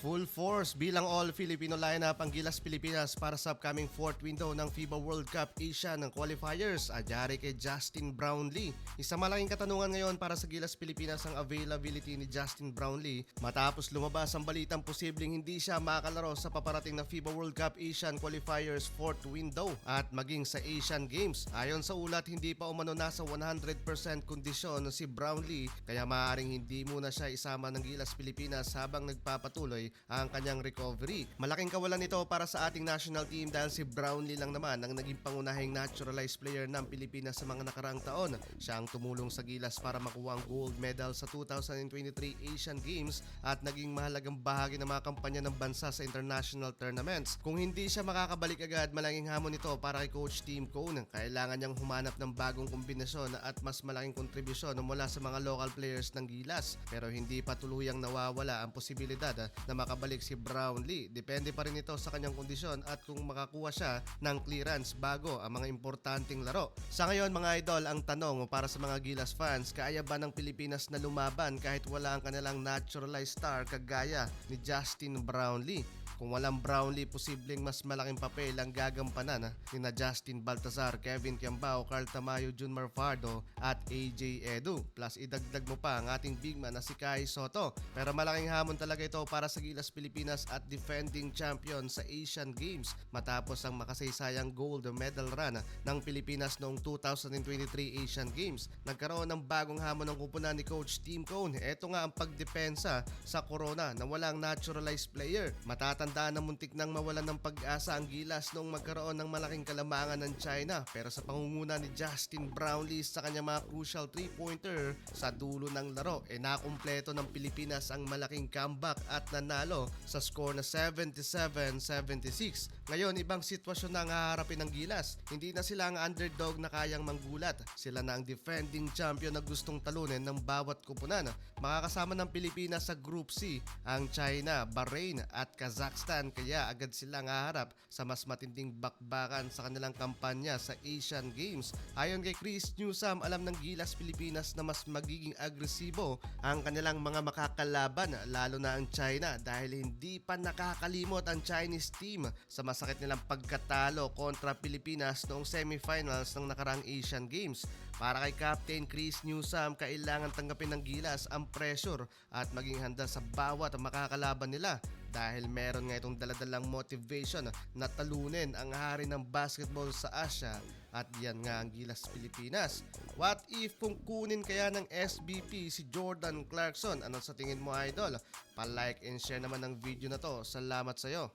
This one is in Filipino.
Full force bilang all-Filipino lineup ang Gilas Pilipinas para sa upcoming fourth window ng FIBA World Cup Asia ng qualifiers. Adyari kay Justin Brownlee. Isang malaking katanungan ngayon para sa Gilas Pilipinas ang availability ni Justin Brownlee matapos lumabas ang balitang posibleng hindi siya makakalaro sa paparating na FIBA World Cup Asian qualifiers fourth window at maging sa Asian Games. Ayon sa ulat, hindi pa umano nasa 100% kondisyon si Brownlee kaya maaaring hindi muna siya isama ng Gilas Pilipinas habang nagpapatuloy ang kanyang recovery. Malaking kawalan ito para sa ating national team dahil si Brownlee lang naman ang naging pangunahing naturalized player ng Pilipinas sa mga nakaraang taon. Siya ang tumulong sa Gilas para makuha ang gold medal sa 2023 Asian Games at naging mahalagang bahagi ng mga kampanya ng bansa sa international tournaments. Kung hindi siya makakabalik agad, malaking hamon ito para kay Coach Tim Cone. Kailangan niyang humanap ng bagong kombinasyon at mas malaking kontribusyon mula sa mga local players ng Gilas. Pero hindi pa tuluyang nawawala ang posibilidad na makabalik si Brownlee. Depende pa rin ito sa kanyang kondisyon at kung makakuha siya ng clearance bago ang mga importanteng laro. Sa ngayon mga idol, ang tanong para sa mga Gilas fans, kaya ba ng Pilipinas na lumaban kahit wala ang kanilang naturalized star kagaya ni Justin Brownlee? Kung walang Brownlee, posibleng mas malaking papel ang gagampanan ni na Justin Baltazar, Kevin Kiambao, Carl Tamayo, Junmar Fardo at AJ Edu. Plus idagdag mo pa ang ating big man na si Kai Soto. Pero malaking hamon talaga ito para sa Gilas Pilipinas at defending champion sa Asian Games matapos ang makasaysayang gold medal run ng Pilipinas noong 2023 Asian Games. Nagkaroon ng bagong hamon ng kupunan ni Coach Tim Cone. Ito nga ang pagdepensa sa corona na walang naturalized player. Matatandaan na muntik nang mawalan ng pag-asa ang Gilas noong magkaroon ng malaking kalamangan ng China, pero sa pangunguna ni Justin Brownlee sa kanyang mga crucial 3-pointer sa dulo ng laro, nakumpleto ng Pilipinas ang malaking comeback at nanalo sa score na 77-76. Ngayon, ibang sitwasyon na ang haharapin ng Gilas. Hindi na sila ang underdog na kayang manggulat. Sila na ang defending champion na gustong talunin ng bawat kupunan. Makakasama ng Pilipinas sa Group C ang China, Bahrain at Kazakhstan, kaya agad silang haharap sa mas matinding bakbakan sa kanilang kampanya sa Asian Games. Ayon kay Chris Newsome, alam ng Gilas Pilipinas na mas magiging agresibo ang kanilang mga makakalaban, lalo na ang China, dahil hindi pa nakakalimot ang Chinese team sa masakit nilang pagkatalo kontra Pilipinas noong semifinals ng nakarang Asian Games. Para kay Captain Chris Newsome, kailangan tanggapin ng Gilas ang pressure at maging handa sa bawat makakalaban nila dahil meron nga itong daladalang motivation na talunin ang hari ng basketball sa Asia at yan nga ang Gilas Pilipinas. What if kung kunin kaya ng SBP si Jordan Clarkson? Ano sa tingin mo idol? Pa-like and share naman ng video na to. Salamat sa'yo.